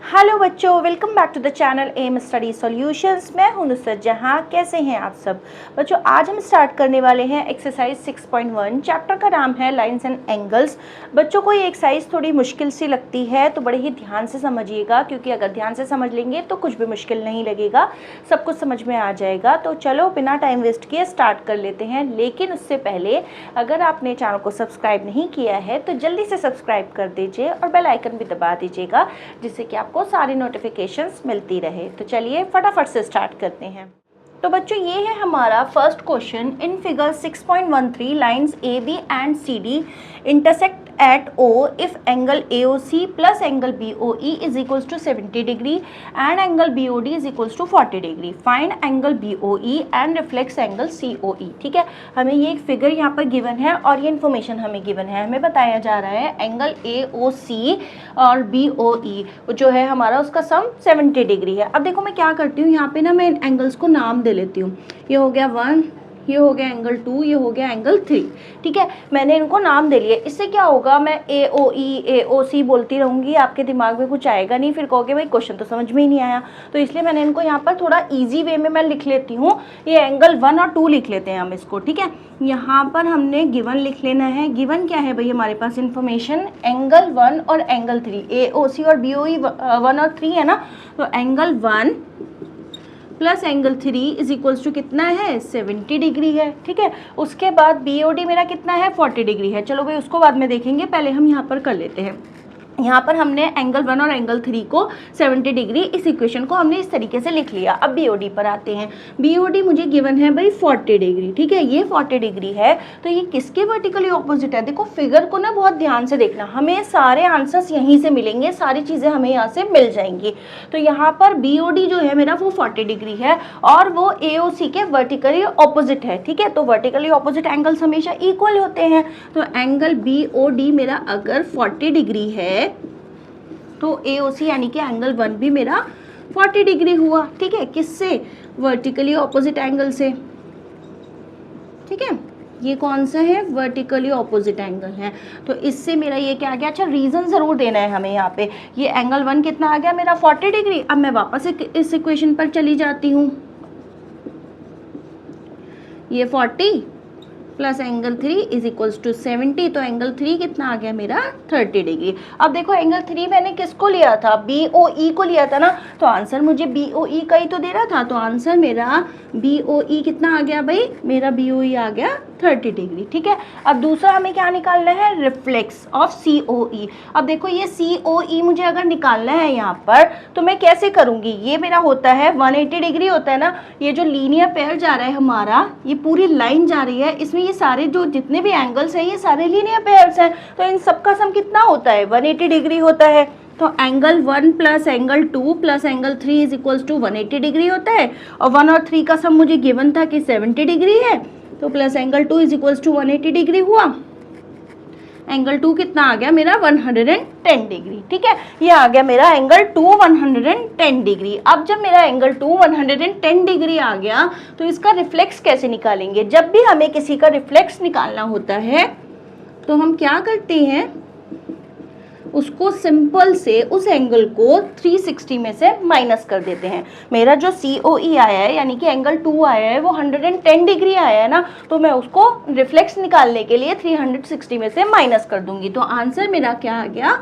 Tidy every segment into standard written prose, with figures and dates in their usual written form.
Hello बच्चों, welcome back to the channel M study solutions. मैं हूं नुसरत जहां। कैसे हैं आप सब बच्चों? आज हम स्टार्ट करने वाले हैं एक्सरसाइज 6.1। चैप्टर का नाम है लाइंस एंड एंगल्स। बच्चों को ये एक्सरसाइज थोड़ी मुश्किल सी लगती है तो बड़े ही ध्यान से समझिएगा, क्योंकि अगर ध्यान से समझ लेंगे तो कुछ भी मुश्किल नहीं लगेगा, सब कुछ समझ में आ जाएगा। तो चलो बिना टाइम वेस्ट किए स्टार्ट कर लेते हैं। लेकिन उससे पहले अगर आपने चैनल को सब्सक्राइब नहीं किया है तो जल्दी से सब्सक्राइब कर दीजिए और बेल आइकन भी दबा दीजिएगा, जिससे कि आपको सारी नोटिफिकेशंस मिलती रहे। तो चलिए फटाफट से स्टार्ट करते हैं। तो बच्चों ये है हमारा first question. In figure 6.13 lines A B and C D intersect at O if angle AOC plus angle BOE is equals to 70 degree and angle BOD is equals to 40 degree. Find angle BOE and reflex angle COE. ठीक है, हमें ये एक figure यहाँ पर given है और ये इन्फॉर्मेशन हमें गिवन है। हमें बताया जा रहा है एंगल AOC और BOE जो है हमारा, उसका सम 70 डिग्री है। अब देखो मैं क्या करती हूँ, यहाँ पे ना मैं एंगल्स को नाम दे लेती हूँ। ये हो गया 1, ये हो गया एंगल 2, ये हो गया एंगल 3। ठीक है, मैंने इनको नाम दे लिए। इससे क्या होगा, मैं AOE AOC बोलती रहूँगी, आपके दिमाग में कुछ आएगा नहीं, फिर कहोगे भाई क्वेश्चन तो समझ में ही नहीं आया। तो इसलिए मैंने इनको यहाँ पर थोड़ा इजी वे में मैं लिख लेती हूँ। ये एंगल 1 और 2 लिख लेते हैं हम इसको। ठीक है, यहाँ पर हमने गिवन लिख लेना है। गिवन क्या है भाई हमारे पास इन्फॉर्मेशन, एंगल 1 और एंगल 3। AOC और BOE 1 और 3 है ना, तो angle 1 plus angle 3 is equals to कितना है, 70 डिग्री है। ठीक है, उसके बाद BOD मेरा कितना है, 40 डिग्री है। चलो भाई उसको बाद में देखेंगे, पहले हम यहाँ पर कर लेते हैं। यहाँ पर हमने एंगल 1 और एंगल 3 को 70 डिग्री, इस इक्वेशन को हमने इस तरीके से लिख लिया। अब BOD पर आते हैं। BOD मुझे गिवन है भाई 40 डिग्री। ठीक है, ये 40 डिग्री है तो ये किसके वर्टिकली ऑपोजिट है? देखो फिगर को ना बहुत ध्यान से देखना, हमें सारे आंसर्स यहीं से मिलेंगे, सारी चीज़ें हमें यहाँ से मिल जाएंगी। तो यहाँ पर BOD जो है मेरा वो 40 डिग्री है और वो AOC के वर्टिकली ऑपोजिट है। ठीक है, तो वर्टिकली ऑपोजिट एंगल्स हमेशा इक्वल होते हैं। तो एंगल BOD मेरा अगर 40 डिग्री है तो AOC यानी कि एंगल 1 भी मेरा 40 डिग्री हुआ। ठीक है, किससे? वर्टिकली ऑपोजिट एंगल से। ठीक है, ये कौन सा है, वर्टिकली ऑपोजिट एंगल है। तो इससे मेरा ये क्या आ गया? अच्छा, रीजन जरूर देना है हमें यहाँ पे। ये एंगल 1 कितना आ गया मेरा, 40 डिग्री। अब मैं वापस इस इक्वेशन पर चली जाती हूँ। ये 40 plus angle 3 is equals to 70, तो एंगल 3 कितना आ गया मेरा, 30 डिग्री। अब देखो एंगल 3 मैंने किसको लिया था, BOE को लिया था ना, तो आंसर मुझे BOE का ही तो दे रहा था। तो आंसर मेरा BOE कितना आ गया भाई, मेरा BOE आ गया 30 डिग्री। ठीक है, अब दूसरा हमें क्या निकालना है, रिफ्लेक्स ऑफ COE। अब देखो ये COE मुझे अगर निकालना है यहाँ पर तो मैं कैसे करूँगी? ये मेरा होता है 180 डिग्री होता है ना, ये जो लीनियर पेयर जा रहा है हमारा, ये पूरी लाइन जा रही है, इसमें ये सारे जो जितने भी एंगल्स हैं ये सारे लीनियर पेयर्स हैं, तो इन सबका सम कितना होता है, 180 डिग्री होता है। तो angle 1 plus angle 2 plus angle 3 is equals to 180 degree होता है। और 1 और 3 का सम मुझे गिवन था कि 70 डिग्री है, तो plus angle 2 is equals to 180 degree हुआ। एंगल 2 कितना आ गया मेरा, 110 डिग्री। ठीक है, ये आ गया मेरा एंगल 2 110 डिग्री। अब जब मेरा एंगल 2 110 डिग्री आ गया तो इसका रिफ्लेक्स कैसे निकालेंगे? जब भी हमें किसी का रिफ्लेक्स निकालना होता है तो हम क्या करते हैं, उसको सिंपल से उस एंगल को 360 में से माइनस कर देते हैं। मेरा जो COE आया है यानी कि एंगल 2 आया है वो 110 डिग्री आया है ना, तो मैं उसको रिफ्लेक्स निकालने के लिए 360 में से माइनस कर दूंगी। तो आंसर मेरा क्या आ गया,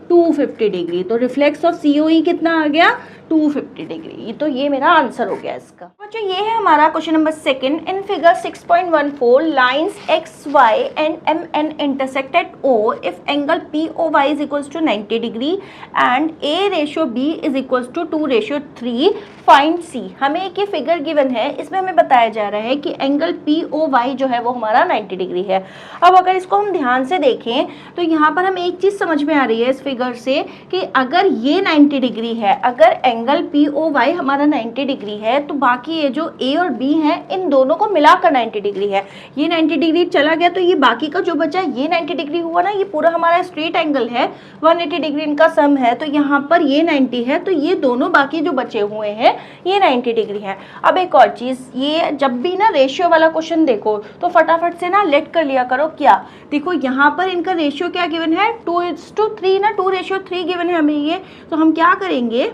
250 डिग्री। तो रिफ्लेक्स ऑफ COE कितना आ गया, 250 डिग्री। तो ये मेरा आंसर हो गया इसका। बच्चों ये है हमारा question number 2। In figure 6.14 lines XY and MN intersect at O if angle POY is equals to 90 degree and A/B is equals to 2/3, find C। हमें एक ये फिगर गिवन है, इसमें हमें बताया जा रहा है कि एंगल POY जो है वो हमारा 90 डिग्री है। अब अगर इसको हम ध्यान से देखें तो यहाँ पर हमें एक चीज़ समझ में आ रही है इस फिगर से कि अगर ये 90 डिग्री है, अगर एंगल POY हमारा 90 डिग्री है तो बाकी ये जो A और B है इन दोनों को मिलाकर 90 डिग्री है। ये 90 डिग्री चला गया तो ये बाकी का जो बचा ये 90 डिग्री हुआ ना, ये पूरा हमारा स्ट्रेट एंगल है, 180 डिग्री इनका सम है। तो यहाँ पर ये 90 है तो ये दोनों बाकी जो बचे हुए हैं ये 90 डिग्री है। अब एक और चीज़, ये जब भी ना रेशियो वाला क्वेश्चन देखो तो फटाफट से ना लेट कर लिया करो। क्या देखो यहाँ पर इनका रेशियो क्या गिवन है, 2:3 ना, 2 2:3 गिवन है हमें ये, तो हम क्या करेंगे,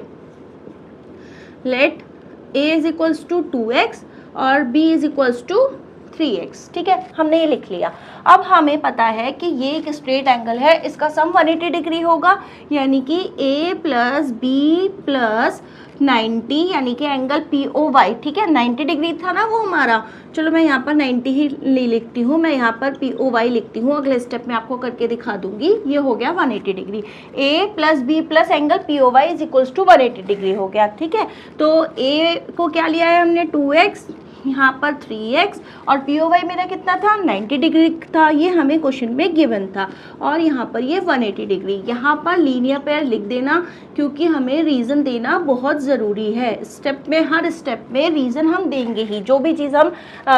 let a is equals to 2x और b is equals to 3x। ठीक है, हमने ये लिख लिया। अब हमें पता है कि ये एक स्ट्रेट एंगल है, इसका सम 180 डिग्री होगा, यानी कि a प्लस बी प्लस 90, यानी कि एंगल POY। ठीक है, 90 डिग्री था ना वो हमारा, चलो मैं यहाँ पर 90 ही ले लिखती हूँ, मैं यहाँ पर POY लिखती हूँ, अगले स्टेप में आपको करके दिखा दूंगी। ये हो गया 180 degree, a plus B plus angle POY is equals to 180 degree हो गया। ठीक है, तो a को क्या लिया है हमने 2x, यहाँ पर 3x, और POY मेरा कितना था 90 डिग्री था, ये हमें क्वेश्चन में गिवन था, और यहाँ पर ये 180 डिग्री। यहाँ पर लीनियर पेयर लिख देना, क्योंकि हमें रीज़न देना बहुत ज़रूरी है। स्टेप में, हर स्टेप में रीज़न हम देंगे ही, जो भी चीज़ हम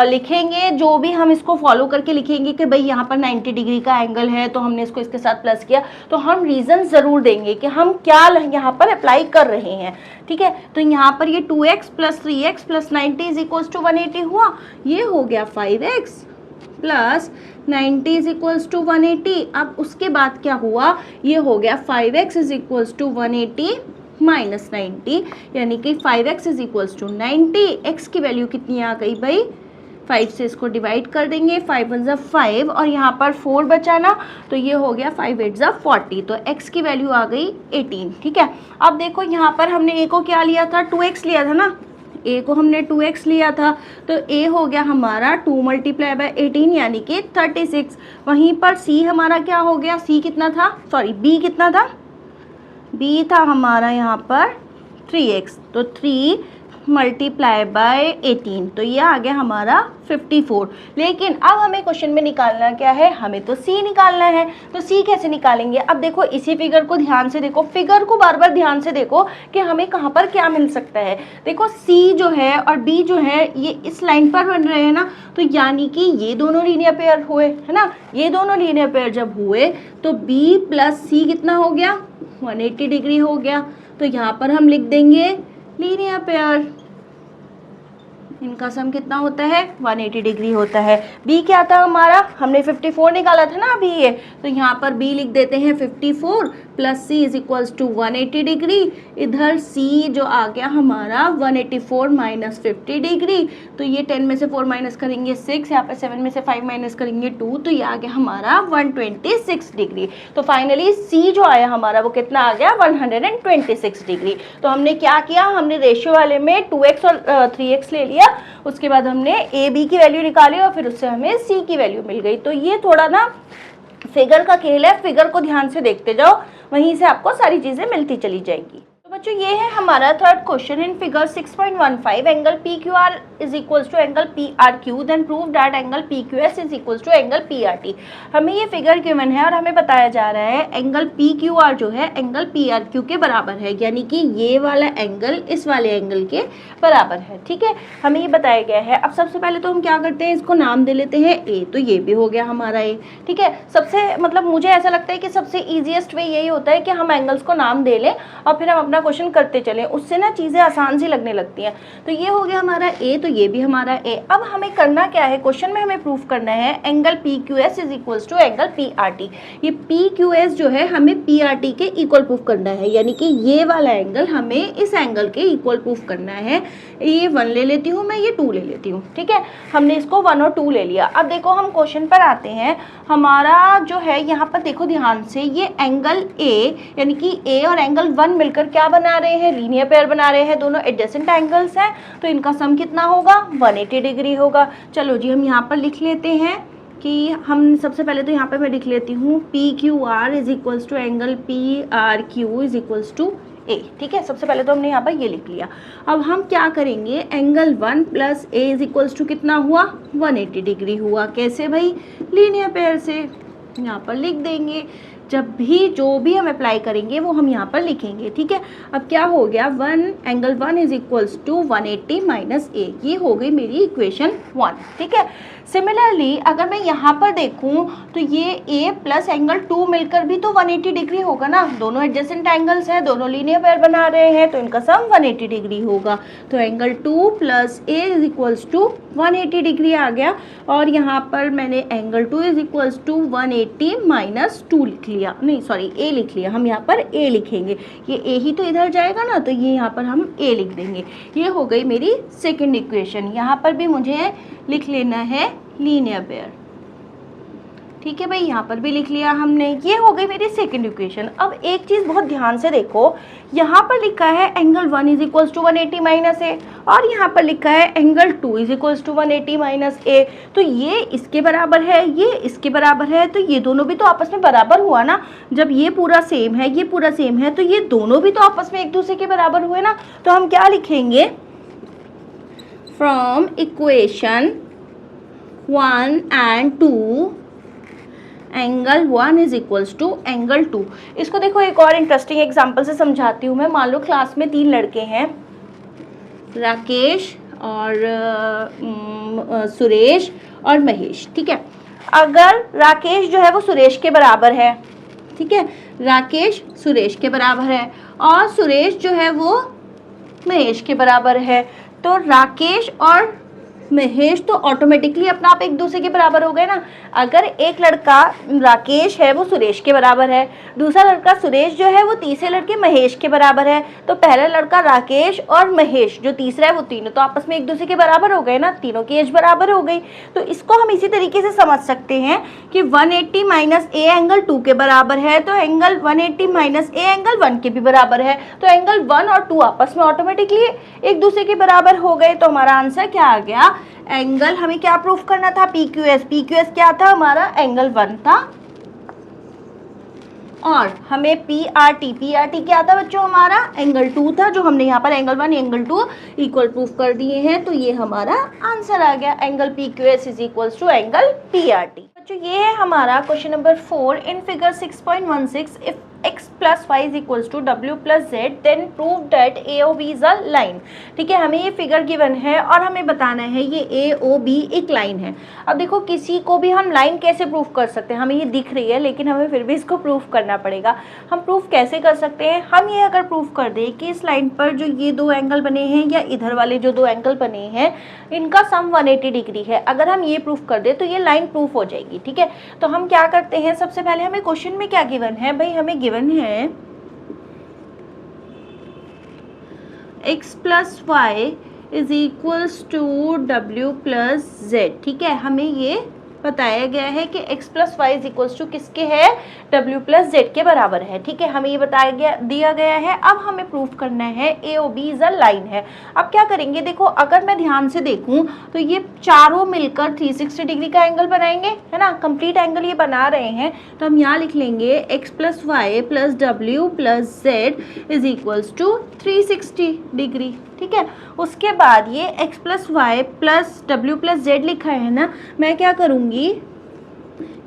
लिखेंगे, जो भी हम इसको फॉलो करके लिखेंगे कि भाई यहाँ पर 90 डिग्री का एंगल है तो हमने इसको इसके साथ प्लस किया, तो हम रीज़न ज़रूर देंगे कि हम क्या यहाँ पर अप्लाई कर रहे हैं। ठीक है, तो यहाँ पर ये 2x plus 3x plus 90 is equals to 180 हुआ, ये हो गया 5x plus 90 is equals to 180। अब उसके बाद क्या हुआ, ये हो गया 5x is equals to 180 minus 90, यानी कि 5x is equals to 90। x की वैल्यू कितनी आ गई भाई, 5 से इसको डिवाइड कर देंगे, 5 1 = 5 और यहाँ पर 4 बचा ना, तो ये हो गया 5 8 = 40, तो x की वैल्यू आ गई 18। ठीक है, अब देखो यहाँ पर हमने a को क्या लिया था, 2x लिया था ना, a को हमने 2x लिया था, तो a हो गया हमारा 2 × 18 यानी कि 36। वहीं पर c हमारा क्या हो गया, c कितना था, सॉरी b कितना था, b था हमारा यहाँ पर 3x, तो 3 × 18, तो ये आ गया हमारा 54। लेकिन अब हमें क्वेश्चन में निकालना क्या है, हमें तो c निकालना है, तो c कैसे निकालेंगे। अब देखो इसी फिगर को ध्यान से देखो, फिगर को बार बार ध्यान से देखो कि हमें कहाँ पर क्या मिल सकता है। देखो c जो है और b जो है ये इस लाइन पर बन रहे हैं ना, तो यानी कि ये दोनों लीनियर पेयर हुए है ना, ये दोनों लीनियर पेयर जब हुए तो b प्लस c कितना हो गया, 180 डिग्री हो गया। तो यहाँ पर हम लिख देंगे लीनियर पेयर, इनका सम कितना होता है 180 डिग्री होता है। b क्या था हमारा, हमने 54 निकाला था ना अभी ये, तो यहाँ पर b लिख देते हैं 54 plus c is equals to 180 degree. इधर c जो आ गया हमारा 184 माइनस 50 डिग्री, तो ये 10 में से 4 माइनस करेंगे 6, यहाँ पर 7 में से 5 माइनस करेंगे 2, तो ये आ गया हमारा 126 डिग्री। तो फाइनली c जो आया हमारा वो कितना आ गया 126 डिग्री। तो हमने क्या किया, हमने रेशियो वाले में 2x और 3x ले लिया, उसके बाद हमने a b की वैल्यू निकाली और फिर उससे हमें c की वैल्यू मिल गई। तो ये थोड़ा ना फिगर का खेल है, फिगर को ध्यान से देखते जाओ, वहीं से आपको सारी चीजें मिलती चली जाएंगी। तो बच्चों ये है हमारा third question in figure 6.15, angle PQR is equals to angle PRQ, then prove that angle PQS is equals to angle PRT। हमें ये फिगर गिवन है और हमें बताया जा रहा है एंगल PQR जो है एंगल PRQ के बराबर है, यानी कि ये वाला एंगल इस वाले एंगल के बराबर है। ठीक है, हमें ये बताया गया है। अब सबसे पहले तो हम क्या करते हैं, इसको नाम दे लेते हैं A, तो ये भी हो गया हमारा A। ठीक है, सबसे मतलब मुझे ऐसा लगता है कि सबसे ईजीएस्ट वे यही होता है कि हम एंगल्स को नाम दे लें और फिर हम अपना क्वेश्चन करते चलें, उससे ना चीज़ें आसान सी लगने लगती हैं। तो ये हो गया हमारा A, तो ये भी हमारा A। अब हमें करना क्या है, क्वेश्चन में हमें प्रूफ करना है angle PQS is equals to angle PRT। ये PQS जो है हमें PRT के इक्वल प्रूफ करना है, यानी कि ये वाला एंगल हमें इस एंगल के इक्वल प्रूफ करना है। ये 1 ले लेती हूँ मैं, ये 2 ले लेती हूँ। ठीक है, हमने इसको 1 और 2 ले लिया। अब देखो हम क्वेश्चन पर आते हैं, हमारा जो है यहाँ पर देखो ध्यान से, ये एंगल A यानी कि A और एंगल 1 मिलकर क्या बना रहे हैं, लीनियर पेयर बना रहे हैं, दोनों एडजेसेंट एंगल्स हैं, तो इनका सम कितना होगा 180 डिग्री होगा। चलो जी हम यहाँ पर लिख लेते हैं कि हम सबसे पहले तो यहाँ पर मैं लिख लेती हूँ PQR is equals to angle PRQ is equals to A। ठीक है, सबसे पहले तो हमने यहाँ पर ये लिख लिया। अब हम क्या करेंगे, angle 1 plus A is equals to कितना हुआ 180 डिग्री हुआ। कैसे भाई, लीनियर पेयर से यहाँ पर लिख देंगे, जब भी जो भी हम अप्लाई करेंगे वो हम यहाँ पर लिखेंगे। ठीक है, अब क्या हो गया, angle 1 is equals to 180 minus A, ये हो गई मेरी इक्वेशन 1। ठीक है, सिमिलरली अगर मैं यहाँ पर देखूँ तो ये A प्लस एंगल 2 मिलकर भी तो 180 डिग्री होगा ना, दोनों एडजेसेंट एंगल्स हैं, दोनों लीनियर पेयर बना रहे हैं, तो इनका सम 180 डिग्री होगा। तो angle 2 plus A is equals to 180 degree आ गया, और यहाँ पर मैंने angle 2 is equals to 180 minus 2 लिख लिया। लिया, नहीं सॉरी ए लिख लिया, हम यहाँ पर ए लिखेंगे, ये ए ही तो इधर जाएगा ना, तो ये यहाँ पर हम ए लिख देंगे। ये हो गई मेरी सेकंड इक्वेशन। यहाँ पर भी मुझे लिख लेना है लीनियर पेयर, ठीक है भाई, यहाँ पर भी लिख लिया हमने। ये हो गई मेरी सेकंड इक्वेशन। अब एक चीज़ बहुत ध्यान से देखो, यहाँ पर लिखा है angle 1 is equals to 180 minus A, और यहाँ पर लिखा है angle 2 is equals to 180 minus A. तो ये इसके बराबर है, ये इसके बराबर है, तो ये दोनों भी तो आपस में बराबर हुआ ना। जब ये पूरा सेम है, ये पूरा सेम है, तो ये दोनों भी तो आपस में एक दूसरे के बराबर हुए ना। तो हम क्या लिखेंगे, from equation 1 and 2 angle 1 is equals to angle 2। इसको देखो एक और इंटरेस्टिंग एग्जांपल से समझाती हूँ मैं। मान लो क्लास में 3 लड़के हैं, राकेश और सुरेश और महेश, ठीक है। अगर राकेश जो है वो सुरेश के बराबर है, ठीक है, राकेश सुरेश के बराबर है, और सुरेश जो है वो महेश के बराबर है, तो राकेश और महेश तो ऑटोमेटिकली अपना आप एक दूसरे के बराबर हो गए ना। अगर एक लड़का राकेश है वो सुरेश के बराबर है, दूसरा लड़का सुरेश जो है वो तीसरे लड़के महेश के बराबर है, तो पहला लड़का राकेश और महेश जो तीसरा है वो तीनों तो आपस में एक दूसरे के बराबर हो गए ना, तीनों की एज बराबर हो गई। तो इसको हम इसी तरीके से समझ सकते हैं कि 180 माइनस ए एंगल 2 के बराबर है, तो एंगल 180 माइनस ए एंगल 1 के भी बराबर है, तो एंगल 1 और 2 आपस में ऑटोमेटिकली एक दूसरे के बराबर हो गए। तो हमारा आंसर क्या आ गया, एंगल हमें क्या प्रूफ करना था, PQS। PQS क्या था हमारा, एंगल 1 था, और हमें PRT क्या था बच्चों, हमारा एंगल 2 था, जो हमने यहाँ पर एंगल 1 एंगल 2 इक्वल प्रूफ कर दिए हैं। तो ये हमारा आंसर आ गया, angle PQS is equals to angle PRT। बच्चों ये है हमारा question number 4 in figure 6.16। If x plus y is equals to w plus z then prove that AOB is a line। ठीक है, हमें ये फिगर गिवन है और हमें बताना है ये AOB एक लाइन है। अब देखो किसी को भी हम लाइन कैसे प्रूफ कर सकते हैं, हमें ये दिख रही है लेकिन हमें फिर भी इसको प्रूफ करना पड़ेगा। हम प्रूफ कैसे कर सकते हैं, हम ये अगर प्रूफ कर दें कि इस लाइन पर जो ये 2 एंगल बने हैं या इधर वाले जो 2 एंगल बने हैं इनका सम 180 डिग्री है, अगर हम ये प्रूफ कर दें तो ये लाइन प्रूफ हो जाएगी। ठीक है, तो हम क्या करते हैं, सबसे पहले हमें क्वेश्चन में क्या गिवन है, भाई हमें गिवन है x plus Y is equals to w plus z। ठीक है, हमें ये बताया गया है कि x plus Y is equals to किसके है, w प्लस z के बराबर है। ठीक है, हमें ये बताया गया दिया गया है। अब हमें प्रूफ करना है AOB इज अ लाइन है। अब क्या करेंगे, देखो अगर मैं ध्यान से देखूं तो ये चारों मिलकर 360 डिग्री का एंगल बनाएंगे, है ना, कंप्लीट एंगल ये बना रहे हैं। तो हम यहाँ लिख लेंगे x plus Y plus w plus z is equals to 360 degree. ठीक है, उसके बाद ये x plus Y plus w plus z लिखा है ना, मैं क्या करूँगी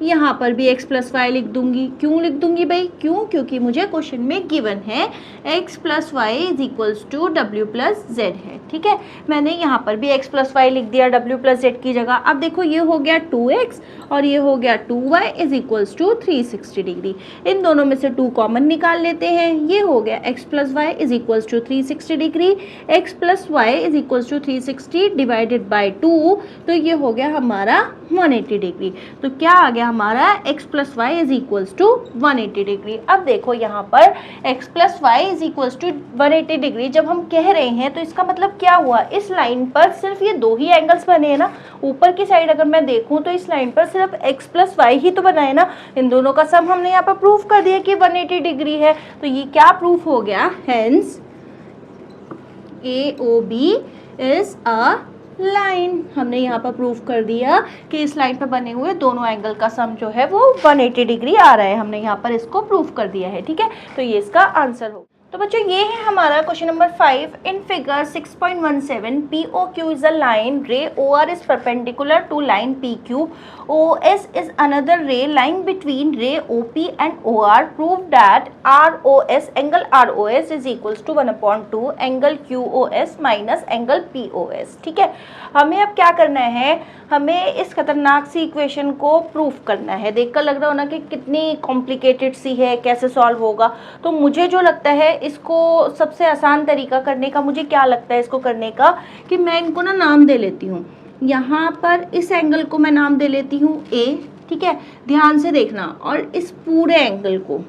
यहाँ पर भी x प्लस वाई लिख दूंगी। क्यों लिख दूंगी भाई, क्यों, क्योंकि मुझे क्वेश्चन में गिवन है x plus Y is equals to w plus z है। ठीक है, मैंने यहाँ पर भी x प्लस वाई लिख दिया w प्लस z की जगह। अब देखो ये हो गया 2x और ये हो गया 2y is equals to 360 degree. इन दोनों में से 2 कॉमन निकाल लेते हैं, ये हो गया x plus Y is equals to 360 degree, x plus Y is equals to 360 divided by 2, तो ये हो गया हमारा 180 डिग्री। तो क्या आ गया हमारा, x plus Y is equals to 180 degree. अब देखो यहाँ पर x plus Y is equals to 180 degree जब हम कह रहे हैं तो इसका मतलब क्या हुआ, इस लाइन पर सिर्फ ये 2 ही एंगल्स बने हैं ना। ऊपर की साइड अगर मैं देखूं तो इस लाइन पर सिर्फ x प्लस वाई ही तो बना है ना, इन दोनों का सम हमने यहाँ पर प्रूफ कर दिया कि 180 डिग्री है। तो ये क्या प्रूफ हो गया, hence AOB is a line. हमने यहाँ पर प्रूफ कर दिया कि इस लाइन पर बने हुए दोनों एंगल का सम जो है वो 180 डिग्री आ रहा है। हमने यहाँ पर इसको प्रूफ कर दिया है। ठीक है, तो ये इसका आंसर होगा। तो बच्चों ये है हमारा question number 5 in figure 6.17। POQ is a line, ray OR is perpendicular to line PQ, OS is another ray line between ray OP and OR। Prove that ROS angle ROS is equals to 1/2 angle QOS minus angle POS। ठीक है, हमें अब क्या करना है, हमें इस खतरनाक सी इक्वेशन को प्रूफ करना है। देखकर लग रहा हो ना कि कितनी कॉम्प्लिकेटेड सी है, कैसे सॉल्व होगा। तो मुझे जो लगता है इसको सबसे आसान तरीका करने का, मुझे क्या लगता है इसको करने का, कि मैं इनको ना नाम दे लेती हूँ। यहाँ पर इस एंगल को मैं नाम दे लेती हूँ A। ठीक है, ध्यान से देखना, और इस पूरे एंगल को,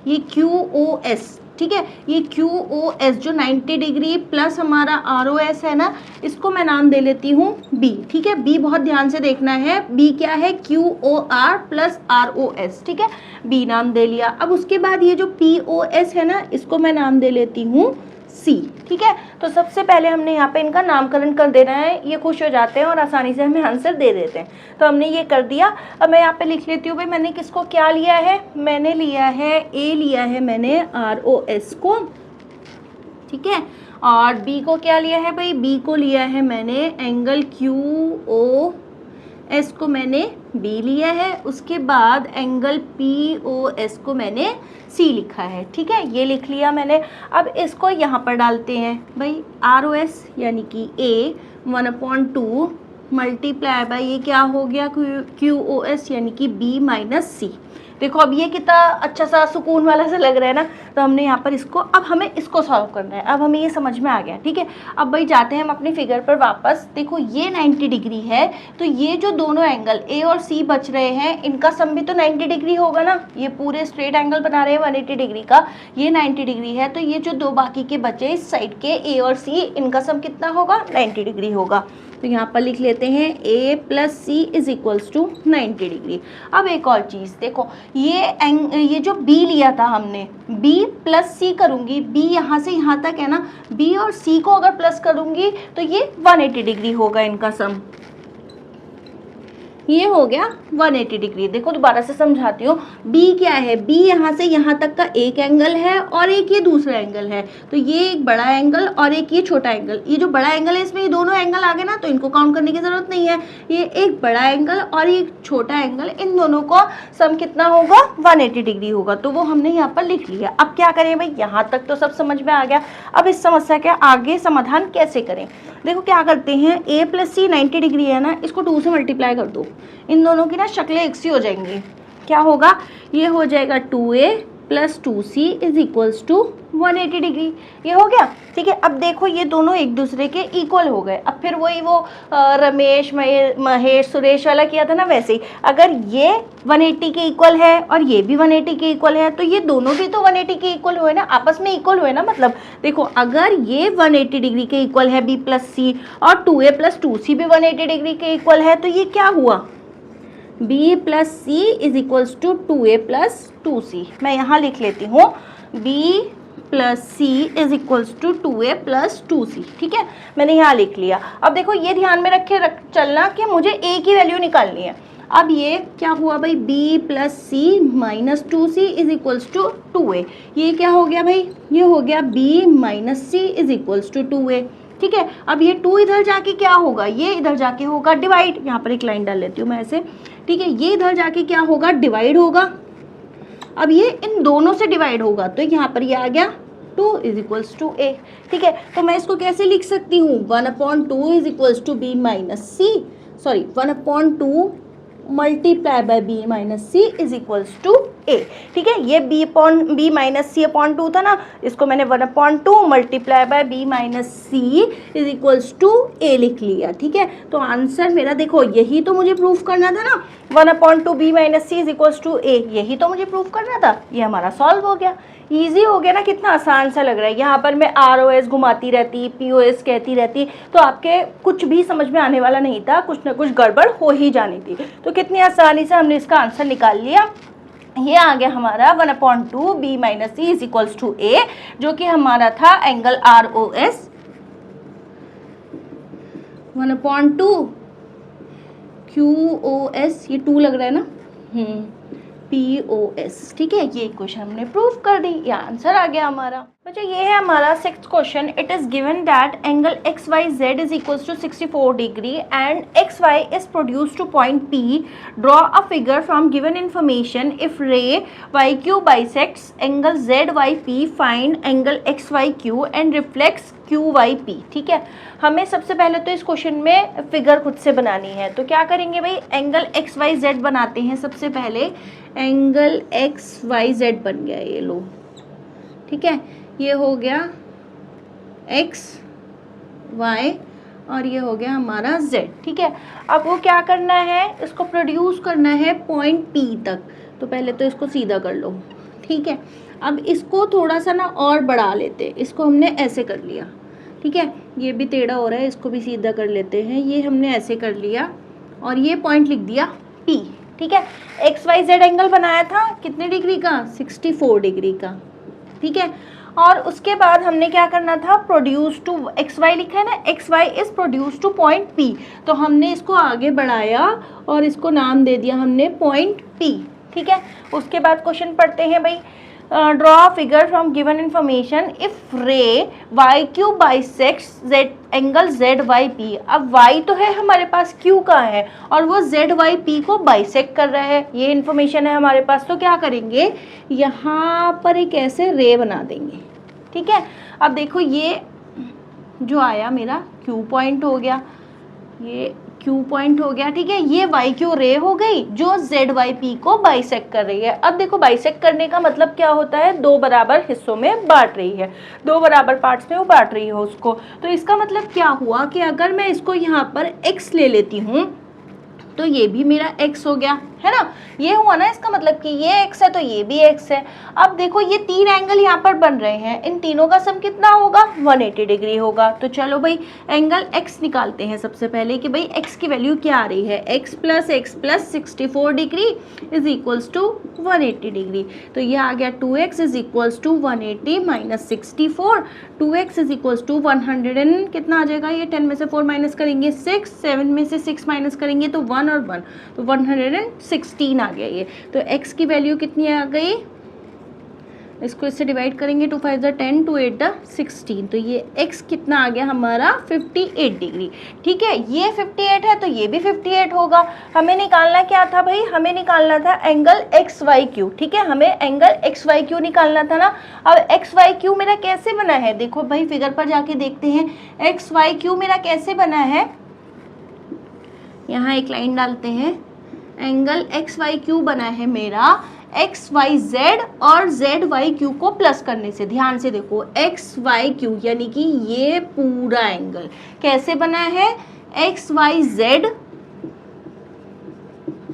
ये QOS, ठीक है, ये QOS जो 90 डिग्री प्लस हमारा ROS है ना, इसको मैं नाम दे लेती हूँ B, ठीक है। B बहुत ध्यान से देखना है, B क्या है, QOR प्लस ROS, ठीक है, B नाम दे लिया। अब उसके बाद ये जो POS है ना, इसको मैं नाम दे लेती हूँ C, ठीक है। तो सबसे पहले हमने यहाँ पे इनका नामकरण कर देना है, ये खुश हो जाते हैं और आसानी से हमें आंसर दे देते हैं। तो हमने ये कर दिया। अब मैं यहाँ पे लिख लेती हूँ भाई, मैंने किसको क्या लिया है, मैंने लिया है A लिया है मैंने ROS को, ठीक है, और B को क्या लिया है भाई, B को लिया है मैंने एंगल QOS को मैंने B लिया है, उसके बाद एंगल POS को मैंने C लिखा है, ठीक है, ये लिख लिया मैंने। अब इसको यहाँ पर डालते हैं भाई, ROS यानी कि A 1/2 मल्टीप्लाई बाय ये क्या हो गया, QOS यानी कि B माइनस C। देखो अब ये कितना अच्छा सा सुकून वाला सा लग रहा है ना। तो हमने यहाँ पर इसको, अब हमें इसको सॉल्व करना है, अब हमें ये समझ में आ गया, ठीक है। अब भाई जाते हैं हम अपनी फिगर पर वापस। देखो ये 90 डिग्री है, तो ये जो दोनों एंगल A और C बच रहे हैं, इनका सम भी तो 90 डिग्री होगा ना। ये पूरे स्ट्रेट एंगल बना रहे हैं 180 डिग्री का, ये 90 डिग्री है, तो ये जो दो बाकी के बचे इस साइड के A और C, इनका सम कितना होगा, 90 डिग्री होगा। तो यहाँ पर लिख लेते हैं A plus C is equals to 90 degree. अब एक और चीज़ देखो, ये जो B लिया था हमने, B प्लस C करूँगी, B यहाँ से यहाँ तक है ना, B और C को अगर प्लस करूँगी तो ये 180 डिग्री होगा इनका सम, ये हो गया 180 डिग्री। देखो दोबारा से समझाती हूँ, B क्या है, B यहाँ से यहाँ तक का एक एंगल है और एक ये दूसरा एंगल है, तो ये एक बड़ा एंगल और एक ये छोटा एंगल। ये जो बड़ा एंगल है इसमें ये दोनों एंगल आ गए ना, तो इनको काउंट करने की जरूरत नहीं है। ये एक बड़ा एंगल और एक छोटा एंगल, इन दोनों का सम कितना होगा, 180 डिग्री होगा, तो वो हमने यहाँ पर लिख लिया। अब क्या करें भाई, यहाँ तक तो सब समझ में आ गया। अब इस समस्या का आगे समाधान कैसे करें, देखो क्या करते हैं, A प्लस C 90 डिग्री है ना, इसको 2 से मल्टीप्लाई कर दो, इन दोनों की ना शक्लें एक सी हो जाएंगी। क्या होगा, ये हो जाएगा 2A plus 2C is equals to 180 degree, ये हो गया, ठीक है। अब देखो ये दोनों एक दूसरे के इक्वल हो गए। अब फिर वही वो रमेश महेश सुरेश वाला किया था ना, वैसे ही अगर ये 180 के इक्वल है और ये भी 180 के इक्वल है, तो ये दोनों भी तो 180 के इक्वल हुए ना, आपस में इक्वल हुए ना। मतलब देखो अगर ये 180 डिग्री के इक्वल है B प्लस C, और 2A प्लस 2C भी 180 डिग्री के इक्वल है, तो ये क्या हुआ, B plus C is equals to 2A plus 2C। मैं यहाँ लिख लेती हूँ B plus C is equals to 2A plus 2C, ठीक है, मैंने यहाँ लिख लिया। अब देखो ये ध्यान में चलना कि मुझे A की वैल्यू निकालनी है। अब ये क्या हुआ भाई, B plus C minus 2C is equals to 2A, ये क्या हो गया भाई, ये हो गया B minus C is equals to 2A, ठीक है। अब ये 2 इधर जाके क्या होगा, ये इधर जाके होगा डिवाइड, यहाँ पर एक लाइन डाल लेती हूँ मैं ऐसे, ठीक है, ये इधर जाके क्या होगा, डिवाइड होगा। अब ये इन दोनों से डिवाइड होगा, तो यहाँ पर ये आ गया 2 इज इक्वल्स टू A, ठीक है। तो मैं इसको कैसे लिख सकती हूँ, 1/2 is equals to B minus C, sorry 1/2 multiply by B minus C is equals to A, ठीक है। ये B माइनस C अपॉन 2 था ना, इसको मैंने 1/2 multiply by B minus C is equals to A लिख लिया, ठीक है। तो आंसर मेरा देखो, यही तो मुझे प्रूफ करना था ना, 1/2 B minus C is equals to A, यही तो मुझे प्रूफ करना था। ये हमारा सॉल्व हो गया, ईजी हो गया ना, कितना आसान सा लग रहा है। यहाँ पर मैं ROS घुमाती रहती, POS कहती रहती, तो आपके कुछ भी समझ में आने वाला नहीं था, कुछ ना कुछ गड़बड़ हो ही जानी थी। तो कितनी आसानी से हमने इसका आंसर निकाल लिया। ये आ गया हमारा 1/2 B minus C is equals to A, जो कि हमारा था एंगल ROS, 1/2 QOS, ये 2 लग रहा है ना, POS, ठीक है। ये क्वेश्चन हमने प्रूव कर दी, ये आंसर आ गया हमारा। बच्चों ये है हमारा 6th question. It is given that angle XYZ is equals to 64 degree and XY is produced to point P। Draw a figure from given information. If ray YQ bisects angle ZYP, find angle XYQ and reflects QYP, ठीक है। हमें सबसे पहले तो इस question में figure खुद से बनानी है, तो क्या करेंगे भाई, एंगल XYZ बनाते हैं। सबसे पहले एंगल XYZ बन गया, ये लो, ठीक है, ये हो गया XY और ये हो गया हमारा z, ठीक है। अब वो क्या करना है, इसको प्रोड्यूस करना है पॉइंट P तक, तो पहले तो इसको सीधा कर लो, ठीक है। अब इसको थोड़ा सा ना और बढ़ा लेते, इसको हमने ऐसे कर लिया, ठीक है। ये भी टेढ़ा हो रहा है, इसको भी सीधा कर लेते हैं, ये हमने ऐसे कर लिया और ये पॉइंट लिख दिया P, ठीक है। XYZ एंगल बनाया था कितने डिग्री का, 64 डिग्री का, ठीक है। और उसके बाद हमने क्या करना था, प्रोड्यूस टू XY लिखा है ना, XY is produce two point P, तो हमने इसको आगे बढ़ाया और इसको नाम दे दिया हमने पॉइंट P, ठीक है। उसके बाद क्वेश्चन पढ़ते हैं भाई, draw figure from given information if ray Y Q bisects Z angle Z Y P. अब y तो है हमारे पास, q का है और वो जेड वाई पी को बाइसेक्ट कर रहा है, ये इन्फॉर्मेशन है हमारे पास। तो क्या करेंगे, यहाँ पर एक ऐसे रे बना देंगे, ठीक है। अब देखो ये जो आया मेरा q पॉइंट हो गया, ये Q पॉइंट हो गया, ठीक है। ये वाई क्यू रे हो गई जो जेड वाई पी को बाइसेक्ट कर रही है। अब देखो बाइसेक्ट करने का मतलब क्या होता है, दो बराबर हिस्सों में बांट रही है, दो बराबर पार्ट्स में वो बांट रही है उसको। तो इसका मतलब क्या हुआ कि अगर मैं इसको यहाँ पर x ले लेती हूँ तो ये भी मेरा x हो गया, है ना। ये हुआ ना इसका मतलब कि ये x है तो ये भी x है। अब देखो ये तीन एंगल यहाँ पर बन रहे हैं, इन तीनों का सम कितना होगा, 180 डिग्री होगा। तो चलो भाई एंगल x निकालते हैं सबसे पहले कि भाई x की वैल्यू क्या आ रही है, x plus 64 degree is equals to 180 degree. तो ये आ गया 2x is equals to 180 minus 64, 2x is equals to 100 and कितना आ जाएगा, ये 10 में से 4 माइनस करेंगे 6, 7 में से 6 माइनस करेंगे तो 1 और 1, तो 116 आ गया ये। तो x की वैल्यू कितनी आ गई, इसको इससे डिवाइड करेंगे, 2 5 10, 2 8 16, तो ये x कितना आ गया हमारा 58 डिग्री, ठीक है। ये 58 है तो ये भी 58 होगा। हमें निकालना क्या था भाई, हमें निकालना था एंगल XYQ, ठीक है। हमें एंगल XYQ निकालना था ना। अब XYQ मेरा कैसे बना है, देखो भाई फिगर पर जाके देखते हैं XYQ मेरा कैसे बना है। यहाँ एक लाइन डालते हैं, एंगल XYQ बना है मेरा XYZ और ZYQ को प्लस करने से। ध्यान से देखो XYQ यानी कि ये पूरा एंगल कैसे बना है, XYZ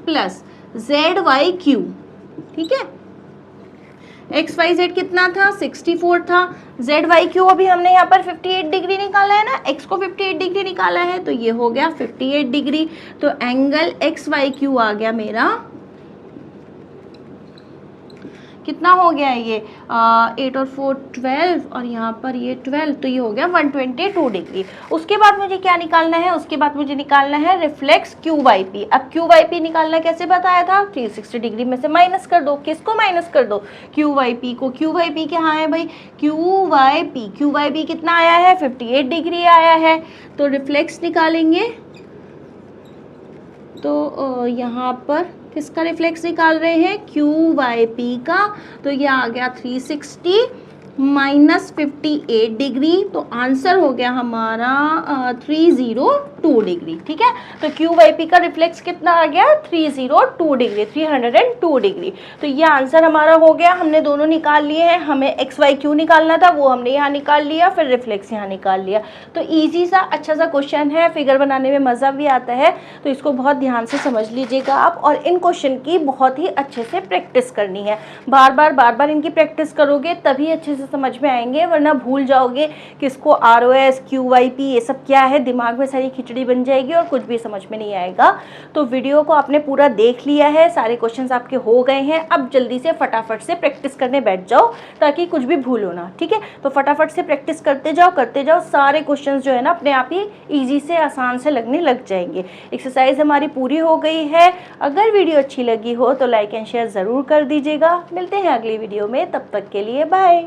प्लस ZYQ, ठीक है। XYZ कितना था, 64 था, ZYQ अभी हमने यहाँ पर 58 डिग्री निकाला है ना, x को 58 डिग्री निकाला है तो ये हो गया 58 डिग्री। तो एंगल XYQ आ गया मेरा, कितना हो गया ये 8 और 4 12 और यहाँ पर ये 12, तो ये हो गया 122 डिग्री। उसके बाद मुझे क्या निकालना है, उसके बाद मुझे निकालना है रिफ्लेक्स QYP। अब QYP निकालना कैसे बताया था, 360 डिग्री में से माइनस कर दो, किसको माइनस कर दो, QYP को। QYP कहाँ है भाई, QYP कितना आया है, 58 डिग्री आया है। तो रिफ्लेक्स निकालेंगे तो यहाँ पर किसका रिफ्लेक्स निकाल रहे हैं, QYP का, तो ये आ गया 360 माइनस 58 डिग्री, तो आंसर हो गया हमारा 302 डिग्री, ठीक है। तो QYP का रिफ्लेक्स कितना आ गया, 302 डिग्री, 302 डिग्री। तो ये आंसर हमारा हो गया, हमने दोनों निकाल लिए हैं। हमें XYQ निकालना था, वो हमने यहाँ निकाल लिया, फिर रिफ्लेक्स यहाँ निकाल लिया। तो ईजी सा अच्छा सा क्वेश्चन है, फिगर बनाने में मज़ा भी आता है, तो इसको बहुत ध्यान से समझ लीजिएगा आप। और इन क्वेश्चन की बहुत ही अच्छे से प्रैक्टिस करनी है, बार बार इनकी प्रैक्टिस करोगे तभी अच्छे से समझ में आएंगे, वरना भूल जाओगे किसको ROS QYP ये सब क्या है, दिमाग में सारी खिचड़ी बन जाएगी और कुछ भी समझ में नहीं आएगा। तो वीडियो को आपने पूरा देख लिया है, सारे क्वेश्चंस आपके हो गए हैं, अब जल्दी से फटाफट से प्रैक्टिस करने बैठ जाओ ताकि कुछ भी भूलो ना, ठीक है। तो फटाफट से प्रैक्टिस करते जाओ, सारे क्वेश्चन जो है ना अपने आप ही ईजी से आसान से लगने लग जाएंगे। एक्सरसाइज हमारी पूरी हो गई है। अगर वीडियो अच्छी लगी हो तो लाइक एंड शेयर ज़रूर कर दीजिएगा। मिलते हैं अगली वीडियो में, तब तक के लिए बाय।